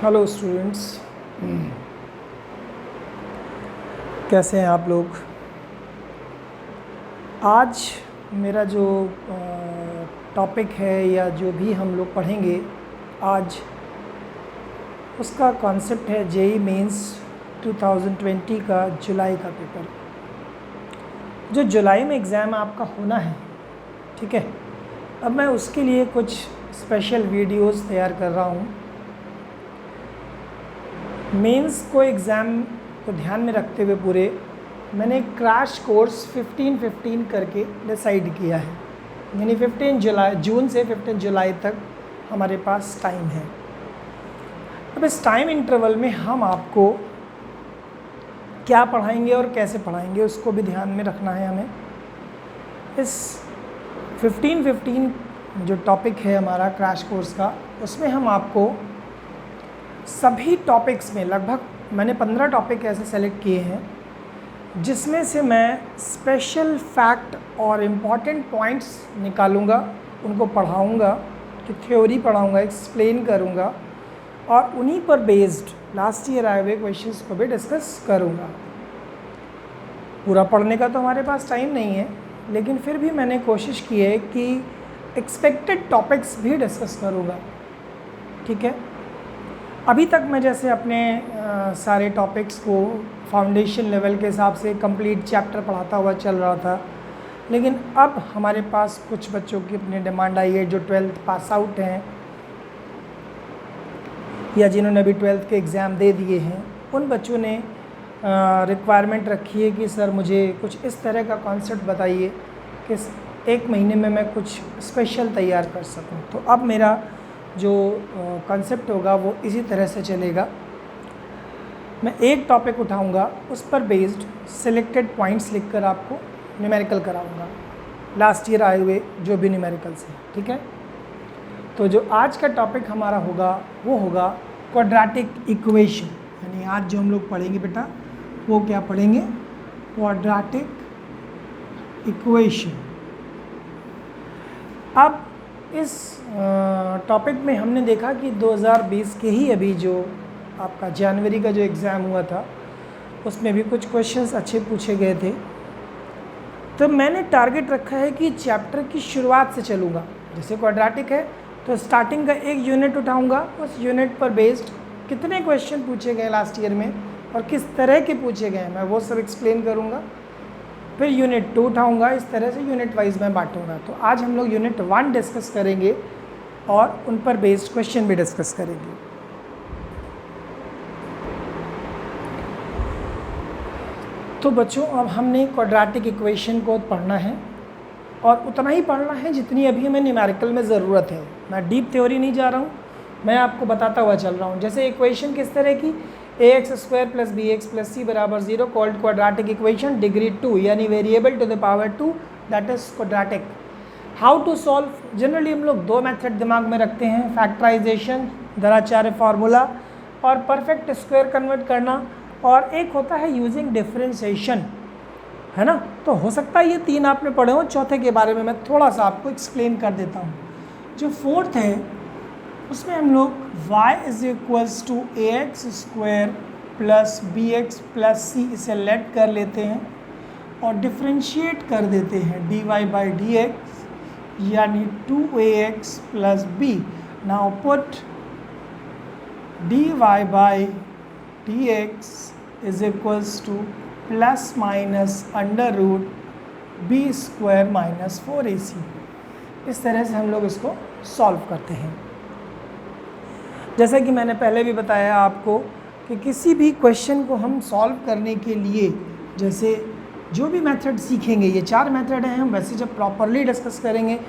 Hello students, कैसे हैं आप लोग। आज मेरा जो टॉपिक है या जो भी हम लोग पढ़ेंगे आज, उसका कॉन्सेप्ट है जेईई मेंस 2020 का जुलाई का पेपर, जो जुलाई में एग्ज़ाम आपका होना है। ठीक है, अब मैं उसके लिए कुछ स्पेशल वीडियोस तैयार कर रहा हूँ। मेंस को एग्ज़ाम को ध्यान में रखते हुए पूरे मैंने क्रैश कोर्स 15-15 करके डिसाइड किया है, यानी 15 जून से 15 जुलाई तक हमारे पास टाइम है। अब इस टाइम इंटरवल में हम आपको क्या पढ़ाएंगे और कैसे पढ़ाएंगे उसको भी ध्यान में रखना है हमें। इस 15-15 जो टॉपिक है हमारा क्रैश कोर्स का, उसमें हम आपको सभी टॉपिक्स में लगभग मैंने 15 टॉपिक ऐसे सेलेक्ट किए हैं, जिसमें से मैं स्पेशल फैक्ट और इम्पॉर्टेंट पॉइंट्स निकालूंगा, उनको पढ़ाऊंगा, कि थ्योरी पढ़ाऊंगा, एक्सप्लेन करूंगा और उन्हीं पर बेस्ड लास्ट ईयर आए हुए क्वेश्चंस को भी डिस्कस करूंगा। पूरा पढ़ने का तो हमारे पास टाइम नहीं है, लेकिन फिर भी मैंने कोशिश की है कि एक्सपेक्टेड टॉपिक्स भी डिस्कस करूंगा। ठीक है, अभी तक मैं जैसे अपने सारे टॉपिक्स को फाउंडेशन लेवल के हिसाब से कंप्लीट चैप्टर पढ़ाता हुआ चल रहा था, लेकिन अब हमारे पास कुछ बच्चों की अपनी डिमांड आई है जो 12th पास आउट हैं या जिन्होंने अभी 12th के एग्ज़ाम दे दिए हैं। उन बच्चों ने रिक्वायरमेंट रखी है कि सर मुझे कुछ इस तरह का कॉन्सेप्ट बताइए कि 1 महीने में मैं कुछ स्पेशल तैयार कर सकूं। तो अब मेरा जो कॉन्सेप्ट होगा वो इसी तरह से चलेगा। मैं एक टॉपिक उठाऊंगा, उस पर बेस्ड सिलेक्टेड पॉइंट्स लिखकर आपको न्यूमेरिकल कराऊंगा, लास्ट ईयर आए हुए जो भी न्यूमेरिकल्स हैं। ठीक है, तो जो आज का टॉपिक हमारा होगा वो होगा क्वाड्रेटिक इक्वेशन, यानी आज जो हम लोग पढ़ेंगे बेटा वो क्या पढ़ेंगे, क्वाड्रेटिक इक्वेशन। अब इस टॉपिक में हमने देखा कि 2020 के ही अभी जो आपका जनवरी का जो एग्ज़ाम हुआ था, उसमें भी कुछ क्वेश्चंस अच्छे पूछे गए थे। तो मैंने टारगेट रखा है कि चैप्टर की शुरुआत से चलूँगा। जैसे क्वाड्रेटिक है तो स्टार्टिंग का एक यूनिट उठाऊँगा, उस यूनिट पर बेस्ड कितने क्वेश्चन पूछे गए लास्ट ईयर में और किस तरह के पूछे गए मैं वो सब एक्सप्लेन करूँगा। फिर यूनिट 2 उठाऊँगा, इस तरह से यूनिट वाइज मैं बांटूँगा। तो आज हम लोग यूनिट 1 डिस्कस करेंगे और उन पर बेस्ड क्वेश्चन भी डिस्कस करेंगे। तो बच्चों, अब हमने क्वाड्रेटिक इक्वेशन को पढ़ना है और उतना ही पढ़ना है जितनी अभी हमें न्यूमेरिकल में ज़रूरत है। मैं डीप थ्योरी नहीं जा रहा हूँ, मैं आपको बताता हुआ चल रहा हूँ। जैसे इक्वेशन किस तरह की, ax² + bx + c = 0 called quadratic equation, degree 2 यानी variable to the power 2, that is quadratic. How to solve, generally हम लोग 2 मेथड दिमाग में रखते हैं, फैक्टराइजेशन दराचार्य फार्मूला और परफेक्ट स्क्वायर कन्वर्ट करना, और एक होता है यूजिंग डिफरेंशिएशन, है ना। तो हो सकता है ये 3 आपने पढ़े हो, चौथे के बारे में मैं थोड़ा सा आपको एक्सप्लेन कर देता हूँ। जो फोर्थ है उसमें हम लोग y = ax² + bx + c इसे लेट कर लेते हैं और डिफरेंशिएट कर देते हैं dy/dx यानी 2ax + b। Now put dy/dx = ±√b² - 4ac। इस तरह से हम लोग इसको सॉल्व करते हैं। जैसा कि मैंने पहले भी बताया आपको कि किसी भी क्वेश्चन को हम सॉल्व करने के लिए, जैसे जो भी मेथड सीखेंगे, ये 4 मेथड हैं, हम वैसे जब प्रॉपरली डिस्कस करेंगे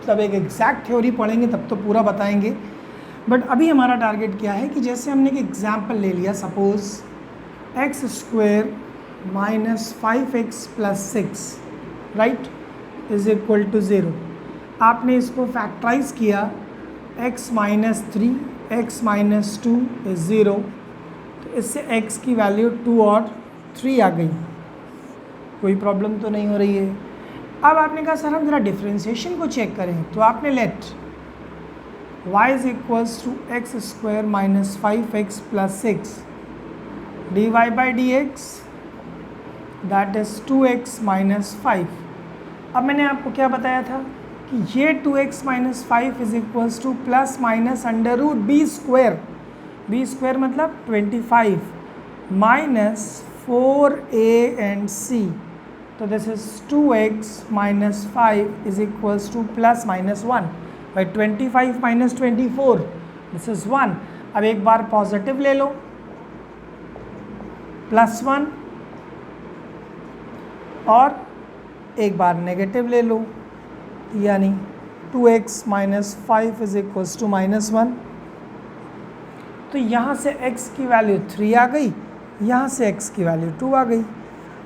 तब एक एग्जैक्ट थ्योरी पढ़ेंगे तब तो पूरा बताएंगे। बट अभी हमारा टारगेट क्या है कि जैसे हमने एक एग्जाम्पल ले लिया, सपोज x² - 5x + 6 राइट = 0। आपने इसको फैक्टराइज किया, x - 3 x - 2 = 0, तो इससे x की वैल्यू 2 और 3 आ गई, कोई प्रॉब्लम तो नहीं हो रही है। अब आपने कहा सर हम ज़रा डिफ्रेंशिएशन को चेक करें, तो आपने late y is equals to x square minus 5x plus 6 dy by dx that is 2x minus 5। अब मैंने आपको क्या बताया था कि ये 2x minus 5 is equals to plus minus under root B square मतलब 25 माइनस 4a and c, तो this is 2x minus 5 is equals to plus minus 1 by 25 minus 24 this is 1। अब एक बार पॉजिटिव ले लो प्लस 1 और एक बार नेगेटिव ले लो यानी 2x minus 5 is equals to minus 1। तो यहाँ से x की वैल्यू 3 आ गई, यहाँ से x की वैल्यू 2 आ गई।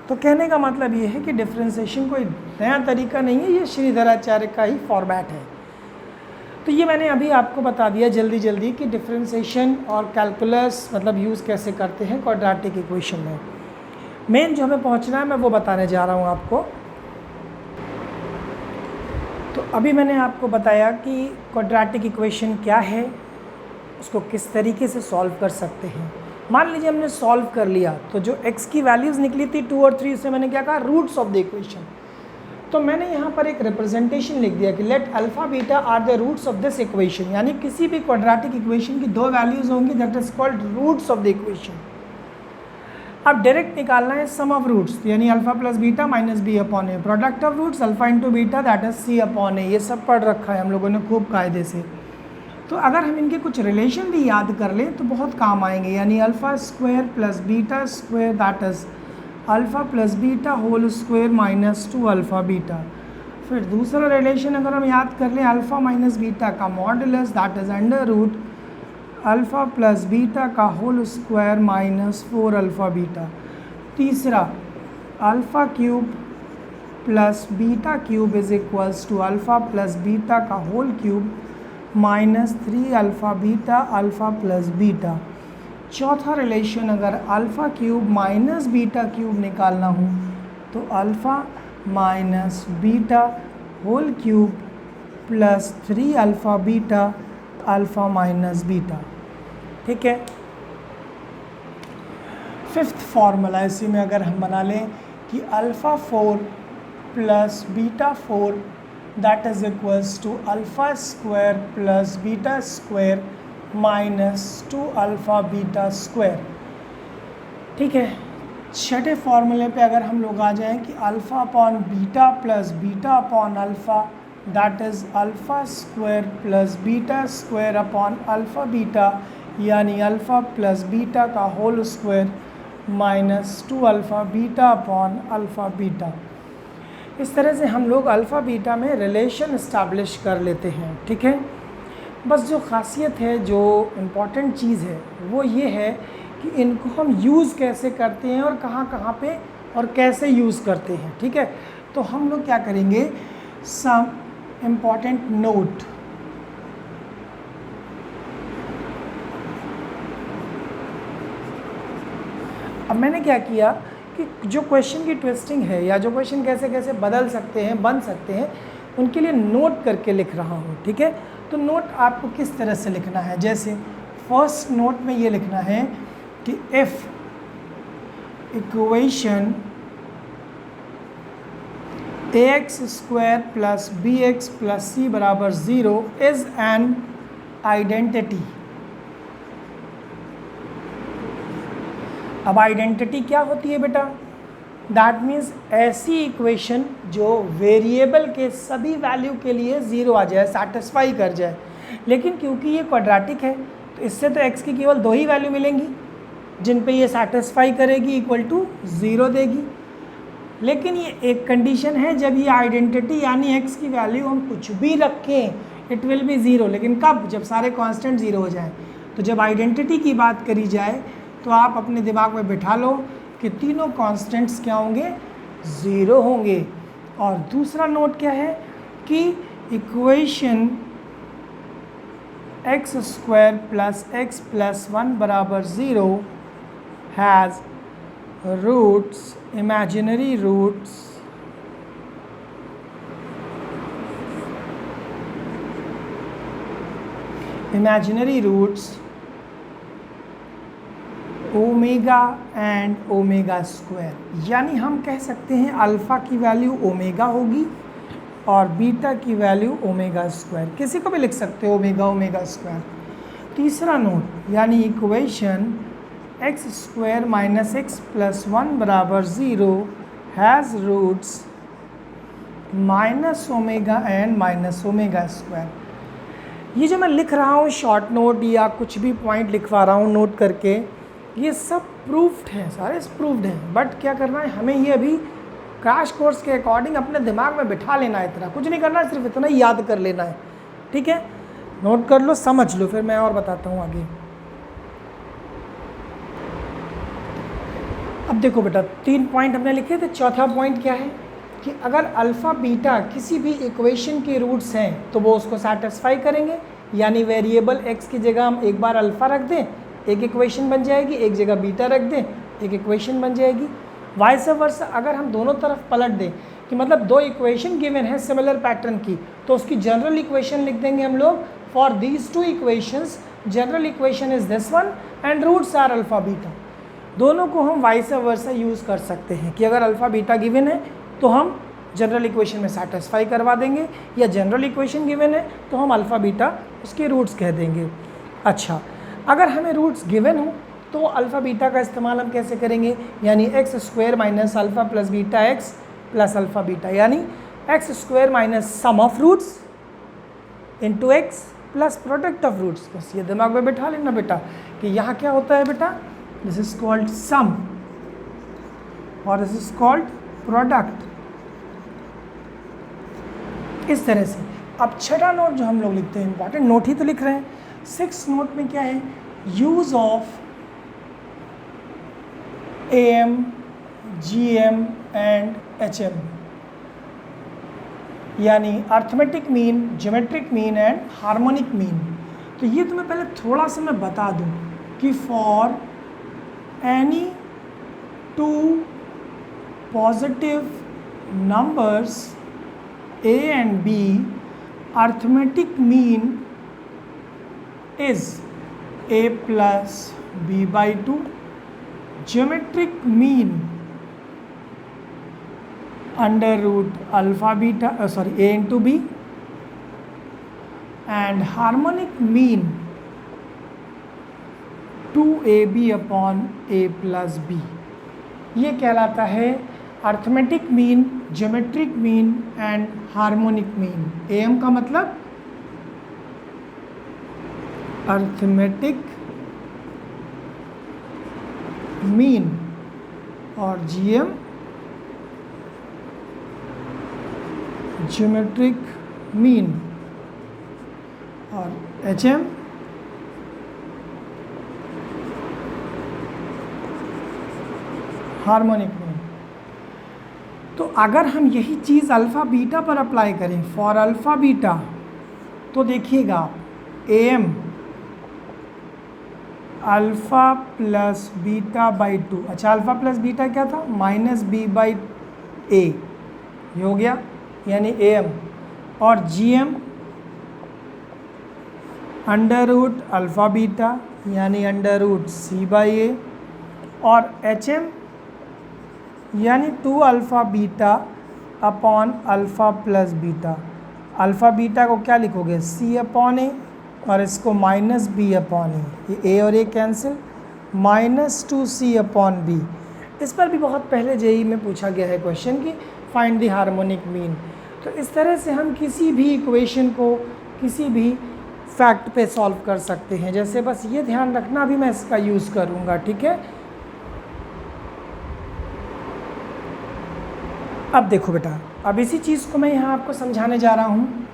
तो कहने का मतलब ये है कि डिफ्रेंसिएशन कोई नया तरीका नहीं है, ये श्रीधराचार्य का ही फॉर्मेट है। तो ये मैंने अभी आपको बता दिया जल्दी कि डिफ्रेंसिएशन और कैलकुलस मतलब यूज़ कैसे करते हैं क्वाड्रेटिक इक्वेशन में। मेन जो हमें पहुंचना है मैं वो बताने जा रहा हूं आपको। तो अभी मैंने आपको बताया कि क्वाड्रेटिक इक्वेशन क्या है, उसको किस तरीके से सॉल्व कर सकते हैं। मान लीजिए हमने सॉल्व कर लिया तो जो x की वैल्यूज़ निकली थी 2 और 3 से मैंने क्या कहा रूट्स ऑफ द इक्वेशन। तो मैंने यहाँ पर एक रिप्रेजेंटेशन लिख दिया कि let alpha beta are the roots of this equation, यानी किसी भी क्वाड्रेटिक इक्वेशन की 2 वैल्यूज़ होंगी that is called roots of the equation. अब डायरेक्ट निकालना है सम ऑफ रूट्स, यानी alpha plus beta minus B upon A, product of roots alpha into beta that is C upon A. ये सब पढ़ रखा है हम लोगों ने खूब कायदे से। तो अगर हम इनके कुछ रिलेशन भी याद कर लें तो बहुत काम आएंगे, यानी alpha square plus beta square that is alpha plus beta whole square minus 2 alpha beta. फिर दूसरा रिलेशन अगर हम याद कर लें अल्फ़ा माइनस बीटा का modulus that is under root alpha plus beta का whole square minus 4 alpha beta. तीसरा alpha cube plus beta cube is equals to alpha plus beta का whole cube minus 3 alpha beta alpha plus beta. चौथा relation अगर alpha cube minus beta cube निकालना हो तो alpha minus beta whole cube plus 3 alpha beta alpha minus beta. ठीक है। Fifth formula इसी में अगर हम बना लें कि alpha 4 plus beta 4 that is equals to alpha square plus beta square minus 2 alpha beta square. ठीक है। छठे फार्मूले पे अगर हम लोग आ जाएं कि alpha upon beta plus beta upon alpha that is alpha square plus beta square upon alpha beta, यानी अल्फ़ा प्लस बीटा का whole square minus 2 alpha beta upon alpha beta. इस तरह से हम लोग अल्फ़ा बीटा में रिलेशन इस्टेब्लिश कर लेते हैं। ठीक है। बस जो ख़ासियत है, जो इम्पॉर्टेंट चीज़ है वो ये है कि इनको हम यूज़ कैसे करते हैं और कहाँ कहाँ पे और कैसे यूज़ करते हैं। ठीक है। तो हम लोग क्या करेंगे, सम इम्पॉर्टेंट नोट। अब मैंने क्या किया कि जो क्वेश्चन की ट्विस्टिंग है या जो क्वेश्चन कैसे कैसे बदल सकते हैं, बन सकते हैं, उनके लिए नोट करके लिख रहा हूँ। ठीक है। तो नोट आपको किस तरह से लिखना है, जैसे फर्स्ट नोट में ये लिखना है कि if equation ax square plus bx plus c बराबर 0 इज़ एन आइडेंटिटी। अब आइडेंटिटी क्या होती है बेटा, दैट मीन्स ऐसी इक्वेशन जो वेरिएबल के सभी वैल्यू के लिए 0 आ जाए, सेटिस्फाई कर जाए। लेकिन क्योंकि ये क्वाड्रेटिक है तो इससे तो x की केवल 2 ही वैल्यू मिलेंगी जिन पे ये सेटिस्फाई करेगी, इक्वल टू 0 देगी। लेकिन ये एक कंडीशन है, जब ये आइडेंटिटी यानी x की वैल्यू हम कुछ भी रखें इट विल बी 0, लेकिन कब, जब सारे कांस्टेंट 0 हो जाएं। तो जब आइडेंटिटी की बात करी जाए तो आप अपने दिमाग में बिठा लो कि तीनों कांस्टेंट्स क्या होंगे, 0 होंगे। और दूसरा नोट क्या है कि equation X square plus X plus 1 बराबर 0 has roots, imaginary roots imaginary roots omega and omega square, यानी हम कह सकते हैं अल्फ़ा की वैल्यू ओमेगा होगी और बीटा की वैल्यू ओमेगा स्क्वायर, किसी को भी लिख सकते हो ओमेगा ओमेगा स्क्वायर। तीसरा नोट, यानी equation X square minus X plus 1 बराबर 0 has roots minus omega and minus omega square. ये जो मैं लिख रहा हूँ शॉर्ट नोट या कुछ भी पॉइंट लिखवा रहा हूँ नोट करके, ये सब प्रूफ्ड हैं, सारे प्रूफ्ड हैं, बट क्या करना है हमें ये अभी क्रैश कोर्स के अकॉर्डिंग अपने दिमाग में बिठा लेना है, इतना कुछ नहीं करना है, सिर्फ इतना ही याद कर लेना है, ठीक है। नोट कर लो, समझ लो, फिर मैं और बताता हूँ आगे। अब देखो बेटा, 3 पॉइंट हमने लिखे थे, चौथा पॉइंट क्या है कि अगर अल्फ़ा बीटा किसी भी इक्वेशन के रूट्स हैं तो वो उसको सेटिस्फाई करेंगे, यानी वेरिएबल x की जगह हम एक बार अल्फ़ा रख दें, एक इक्वेशन बन जाएगी, एक जगह बीटा रख दें, एक इक्वेशन बन जाएगी। वाइस वर्सा अगर हम दोनों तरफ पलट दें कि मतलब 2 इक्वेशन गिवन है सिमिलर पैटर्न की, तो उसकी जनरल इक्वेशन लिख देंगे हम लोग, for these 2 equations general equation is this one and roots are alpha beta. दोनों को हम वाइस वर्सा यूज़ कर सकते हैं कि अगर अल्फ़ा बीटा गिवन है तो हम जनरल इक्वेशन में सेटिस्फाई करवा देंगे, या जनरल इक्वेशन गिवन है तो हम अल्फ़ा बीटा उसके रूट्स कह देंगे। अच्छा, अगर हमें रूट्स गिवन हो तो अल्फ़ा बीटा का इस्तेमाल हम कैसे करेंगे, यानी X square minus alpha plus beta X plus alpha beta, यानी X square minus sum of roots into X plus product of roots. बस ये दिमाग में बैठा लेना बेटा कि यहाँ क्या होता है बेटा, दिस इज कॉल्ड सम और दिस इज कॉल्ड प्रोडक्ट, इस तरह से। अब छठा नोट जो हम लोग लिखते हैं, इंपॉर्टेंट नोट ही तो लिख रहे हैं, 6 नोट में क्या है, use of AM, GM and HM, यानी arithmetic mean, geometric mean and harmonic mean. तो ये तुम्हें पहले थोड़ा सा मैं बता दूं कि for any 2 positive numbers A and B, arithmetic mean is A plus B by 2, geometric mean under root alpha beta, A into B, and harmonic mean 2AB upon A plus B। ये कहलाता है arithmetic mean, geometric mean and harmonic mean. AM का मतलब arithmetic mean और GM geometric mean और HM harmonic mean. तो अगर हम यही चीज़ अल्फ़ा बीटा पर अप्लाई करें, फॉर अल्फ़ा बीटा, तो देखिएगा AM alpha plus beta by 2, अच्छा अल्फ़ा प्लस बीटा क्या था, माइनस B बाई A, ये हो गया, यानी AM, और GM under root alpha beta यानी under root C by A, और HM यानी 2 alpha beta upon alpha plus beta. Alpha beta को क्या लिखोगे, C अपॉन A, और इसको माइनस B अपॉन A, ये A और A cancel, minus 2C upon B। इस पर भी बहुत पहले JEE में पूछा गया है क्वेश्चन कि फाइंड द हार्मोनिक मीन। तो इस तरह से हम किसी भी इक्वेशन को किसी भी फैक्ट पे सॉल्व कर सकते हैं। जैसे बस ये ध्यान रखना, अभी मैं इसका यूज़ करूँगा, ठीक है। अब देखो बेटा, अब इसी चीज़ को मैं यहाँ आपको समझाने जा रहा हूँ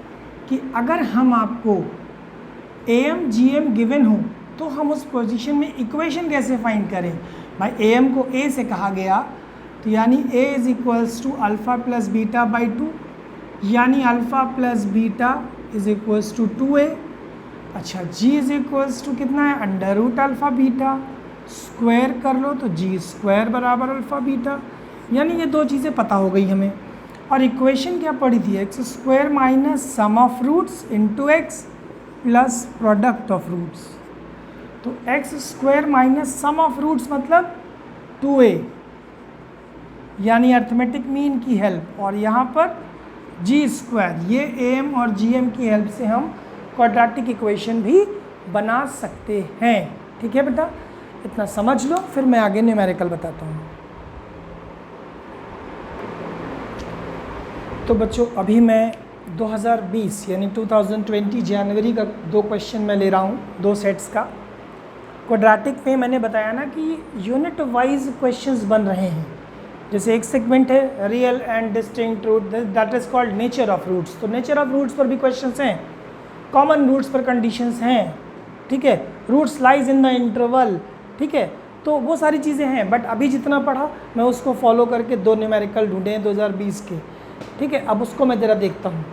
कि अगर हम आपको AM GM गिवन हो तो हम उस पोजीशन में इक्वेशन कैसे फाइंड करें। भाई AM को A से कहा गया, तो यानी A is equals to alpha plus beta by 2, यानी alpha plus beta is equals to 2A। अच्छा, G इज़ इक्वल्स टू कितना है, under root alpha beta, square कर लो तो G स्क्वायर बराबर अल्फ़ा बीटा, यानी ये 2 चीज़ें पता हो गई हमें। और इक्वेशन क्या पड़ी थी, X square minus sum of roots into X plus product of roots. तो X square minus sum of roots मतलब 2a, यानी अर्थमेटिक मीन की हेल्प, और यहाँ पर जी स्क्वायर, ये am और gm की हेल्प से हम क्वाड्रेटिक इक्वेशन भी बना सकते हैं। ठीक है बेटा, इतना समझ लो, फिर मैं आगे न्यूमेरिकल बताता हूँ। तो बच्चों अभी मैं 2020 यानी 2020 जनवरी का 2 क्वेश्चन मैं ले रहा हूँ, 2 सेट्स का। क्वाड्रेटिक में मैंने बताया ना कि यूनिट वाइज क्वेश्चंस बन रहे हैं। जैसे एक सेगमेंट है real and distinct root, that is called nature of roots. तो नेचर ऑफ रूट्स पर भी क्वेश्चंस हैं, कॉमन रूट्स पर कंडीशंस हैं, ठीक है, roots lies in the interval, ठीक है। तो वो सारी चीज़ें हैं, बट अभी जितना पढ़ा मैं उसको फॉलो करके 2 न्यूमेरिकल ढूंढे हैं 2020 के, ठीक है। अब उसको मैं ज़रा देखता हूँ।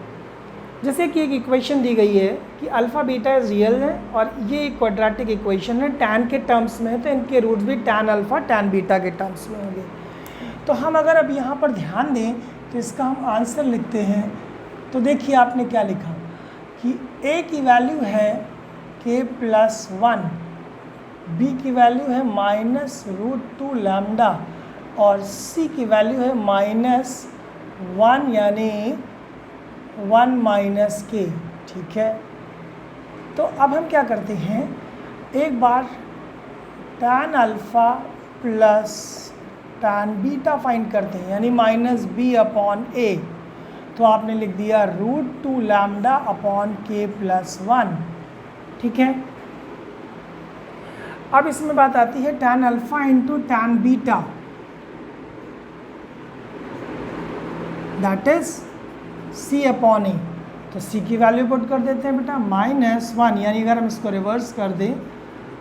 जैसे कि एक इक्वेशन दी गई है कि अल्फ़ा बीटा इज़ रियल है और ये एक क्वाड्रेटिक इक्वेशन है, टैन के टर्म्स में है, तो इनके रूट्स भी टैन अल्फ़ा टैन बीटा के टर्म्स में होंगे। तो हम अगर अब यहाँ पर ध्यान दें तो इसका हम आंसर लिखते हैं। तो देखिए आपने क्या लिखा कि a की वैल्यू है k+1, b की वैल्यू है -√2 लैम्डा और c की वैल्यू है -1 यानी 1 - k, ठीक है। तो अब हम क्या करते हैं, एक बार tan alpha plus tan beta find करते हैं, यानी -b/a। तो आपने लिख दिया √2 लैम्डा अपॉन k+1, ठीक है। अब इसमें बात आती है tan alpha into tan beta, that is c/a। तो c की वैल्यू पुट कर देते हैं बेटा -1, यानी अगर हम इसको रिवर्स कर दें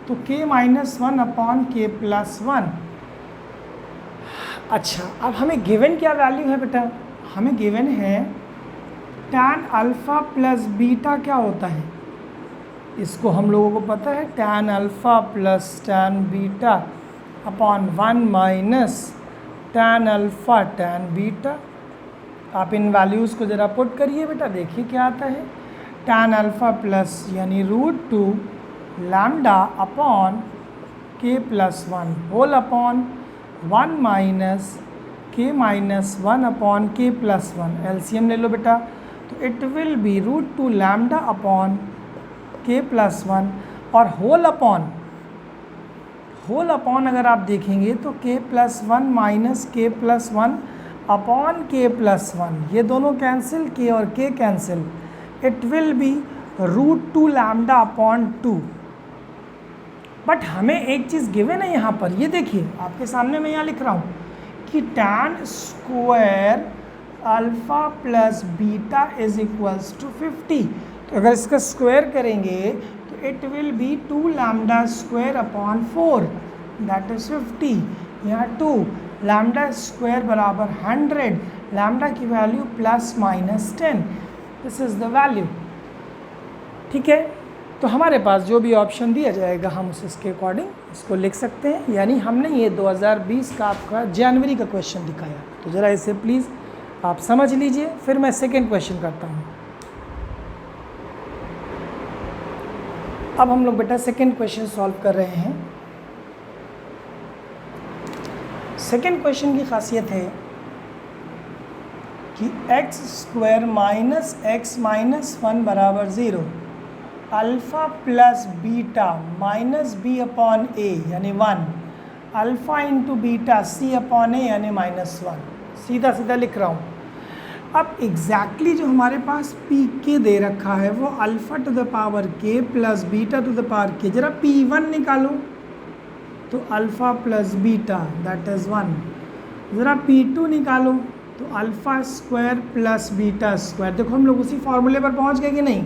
तो k-1 अपॉन k+1। अच्छा, अब हमें गिवन क्या वैल्यू है बेटा, हमें गिवन है tan अल्फ़ा प्लस बीटा क्या होता है, इसको हम लोगों को पता है tan alpha plus tan beta upon 1 minus tan alpha tan beta. आप इन वैल्यूज़ को ज़रा पुट करिए बेटा, देखिए क्या आता है। tan अल्फ़ा प्लस यानी √2 lambda upon k+1 whole upon 1 minus k-1 upon k+1। LCM ले लो बेटा, तो it will be √2 lambda upon k+1 और होल अपॉन अगर आप देखेंगे तो k+1 minus k+1 upon k+1, ये दोनों कैंसिल, k और k cancel, it will be √2 lambda upon 2। But हमें एक चीज़ गिवन है यहाँ पर, ये देखिए आपके सामने मैं यहाँ लिख रहा हूँ कि tan square alpha plus beta is equals to 50। तो अगर इसका स्क्वायर करेंगे तो it will be 2 lambda square upon 4, that is 50। यहाँ 2 लैम्डा स्क्वायर बराबर 100, लैम्डा की value +-10, this is the value, ठीक है। तो हमारे पास जो भी ऑप्शन दिया जाएगा हम उसके अकॉर्डिंग इसको लिख सकते हैं। यानी हमने ये 2020 का आपका जनवरी का क्वेश्चन दिखाया। तो ज़रा इसे प्लीज़ आप समझ लीजिए, फिर मैं सेकेंड क्वेश्चन करता हूँ। अब हम लोग बेटा सेकेंड क्वेश्चन सॉल्व कर रहे हैं। सेकेंड क्वेश्चन की खासियत है कि x² माइनस x माइनस 1 बराबर 0, alpha plus beta minus b/a यानी 1, अल्फ़ा इंटू बीटा c/a यानी -1। सीधा सीधा लिख रहा हूँ। अब एग्जैक्टली जो हमारे पास pk दे रखा है वो alpha two the power k plus beta two the power k। जरा p1 निकालो तो alpha plus beta that is 1। ज़रा p2 निकालो तो alpha square plus beta square. देखो हम लोग उसी फॉर्मूले पर पहुंच गए कि नहीं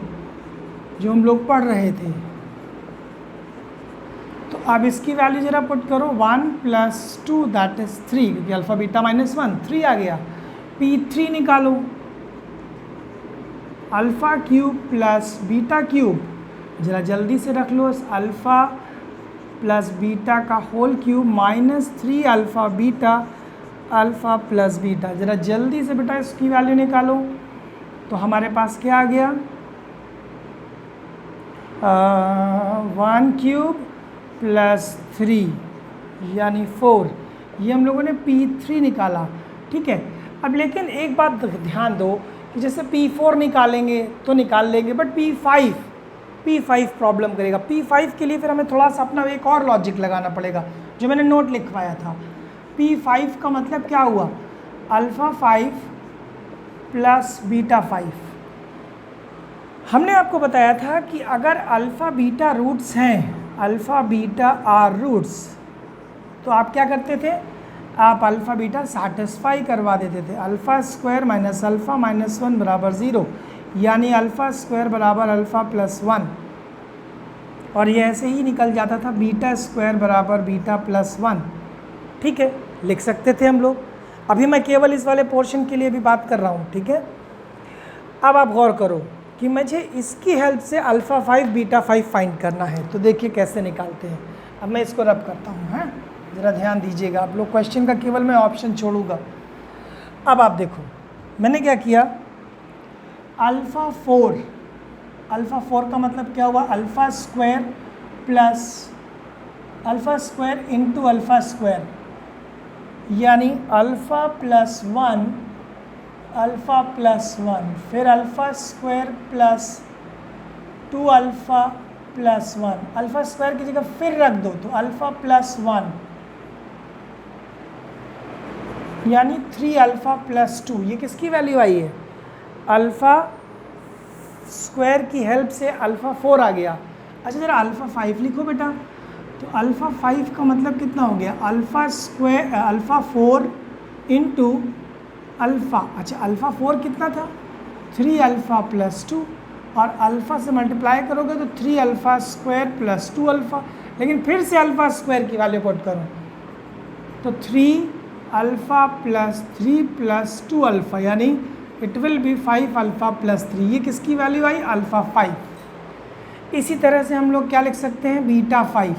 जो हम लोग पढ़ रहे थे। तो अब इसकी वैल्यू ज़रा पुट करो 1 + 2 दैट इज़ 3, क्योंकि अल्फ़ा बीटा -1 3 आ गया। p3 निकालो, alpha cube plus beta cube, ज़रा जल्दी से रख लो, अल्फ़ा प्लस बीटा का whole cube -3 alpha plus beta. ज़रा जल्दी से बेटा इसकी वैल्यू निकालो। तो हमारे पास क्या आ गया, 1 क्यूब प्लस 3 यानी 4, ये हम लोगों ने P3 निकाला, ठीक है। अब लेकिन एक बात ध्यान दो कि जैसे P4 निकालेंगे तो निकाल लेंगे, बट P5 प्रॉब्लम करेगा। P5 के लिए फिर हमें थोड़ा सा अपना एक और लॉजिक लगाना पड़ेगा, जो मैंने नोट लिखवाया था। P5 का मतलब क्या हुआ, अल्फ़ा 5 प्लस बीटा 5। हमने आपको बताया था कि अगर अल्फ़ा बीटा रूट्स हैं, अल्फ़ा बीटा आर रूट्स, तो आप क्या करते थे, आप अल्फ़ा बीटा सेटिस्फाई करवा देते थे। Alpha square minus alpha minus 1 बराबर 0, यानी अल्फ़ा स्क्वायर बराबर अल्फ़ा प्लस 1, और ये ऐसे ही निकल जाता था बीटा स्क्वायर बराबर बीटा प्लस 1, ठीक है, लिख सकते थे हम लोग। अभी मैं केवल इस वाले पोर्शन के लिए भी बात कर रहा हूँ, ठीक है। अब आप गौर करो कि मुझे इसकी हेल्प से अल्फ़ा 5 बीटा 5 फाइंड करना है, तो देखिए कैसे निकालते हैं। अब मैं इसको रब करता हूँ, हैं, ज़रा ध्यान दीजिएगा आप लोग, क्वेश्चन का केवल मैं ऑप्शन छोड़ूंगा। अब आप देखो मैंने क्या किया, अल्फ़ा 4 का मतलब क्या हुआ, alpha square plus alpha square into alpha square, यानी अल्फ़ा प्लस 1 अल्फ़ा प्लस 1, फिर alpha square plus 2 alpha plus 1, alpha square की जगह फिर रख दो तो अल्फ़ा प्लस 1, यानी 3 अल्फ़ा प्लस 2। ये किसकी वैल्यू आई है, अल्फ़ा स्क्वायर की हेल्प से अल्फ़ा 4 आ गया। अच्छा ज़रा अल्फ़ा 5 लिखो बेटा, तो अल्फ़ा 5 का मतलब कितना हो गया, alpha square alpha 4 into alpha, अच्छा अल्फ़ा 4 कितना था, 3 अल्फ़ा प्लस 2, और अल्फ़ा से मल्टीप्लाई करोगे तो 3 अल्फ़ा स्क्वायर प्लस 2 अल्फ़ा, लेकिन फिर से अल्फ़ा स्क्वायर की वैल्यू पुट करो तो 3 अल्फ़ा प्लस 3 प्लस 2 अल्फ़ा, यानी it will B 5 alpha plus 3। ये किसकी वैल्यू आई, अल्फ़ा 5। इसी तरह से हम लोग क्या लिख सकते हैं, बीटा 5,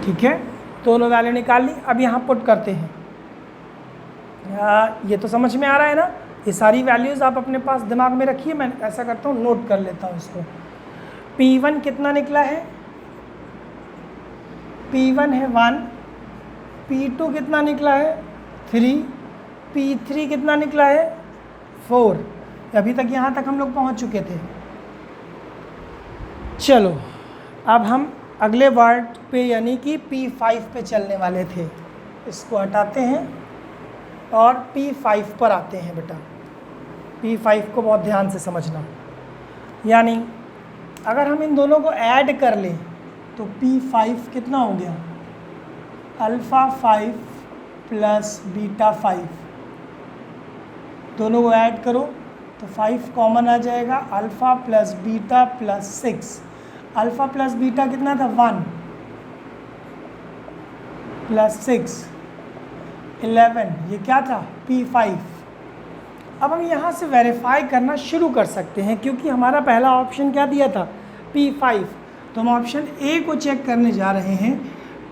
ठीक है, दोनों वैल्यू निकाल ली। अब यहाँ पुट करते हैं, ये तो समझ में आ रहा है ना, ये सारी वैल्यूज़ आप अपने पास दिमाग में रखिए। मैं ऐसा करता हूँ, नोट कर लेता हूँ इसको। P1 कितना निकला है, P1 है 1, P2 कितना निकला है 3, P3 कितना निकला है 4। अभी तक यहाँ तक हम लोग पहुँच चुके थे। चलो अब हम अगले वर्ड पे यानी कि P5 पे चलने वाले थे, इसको हटाते हैं और P5 पर आते हैं बेटा। P5 को बहुत ध्यान से समझना, यानी अगर हम इन दोनों को ऐड कर लें तो P5 कितना हो गया, अल्फ़ा 5 प्लस बीटा 5, दोनों को ऐड करो तो 5 कॉमन आ जाएगा, alpha plus beta plus 6, alpha plus beta कितना था 1 प्लस 6 11, ये क्या था P5। अब हम यहाँ से वेरीफाई करना शुरू कर सकते हैं, क्योंकि हमारा पहला ऑप्शन क्या दिया था P5, तो हम ऑप्शन ए को चेक करने जा रहे हैं।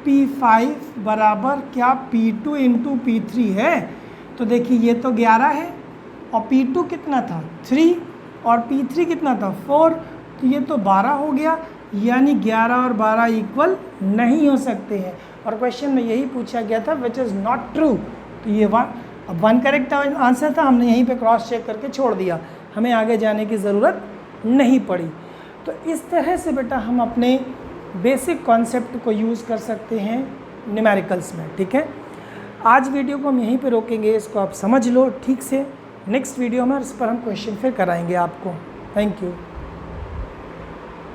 P5 बराबर क्या P2 इंटू P3 है, तो देखिए ये तो 11 है और P2 कितना था 3 और P3 कितना था 4, तो ये तो 12 हो गया, यानी 11 और 12 इक्वल नहीं हो सकते हैं। और क्वेश्चन में यही पूछा गया था विच इज़ नॉट ट्रू, तो ये वन करेक्ट आंसर था, हमने यहीं पे क्रॉस चेक करके छोड़ दिया, हमें आगे जाने की ज़रूरत नहीं पड़ी। तो इस तरह से बेटा हम अपने बेसिक कॉन्सेप्ट को यूज़ कर सकते हैं न्यूमेरिकल्स में, ठीक है। आज वीडियो को हम यहीं पे रोकेंगे, इसको आप समझ लो ठीक से। नेक्स्ट वीडियो में इस पर हम क्वेश्चन फिर कराएंगे आपको। Thank you.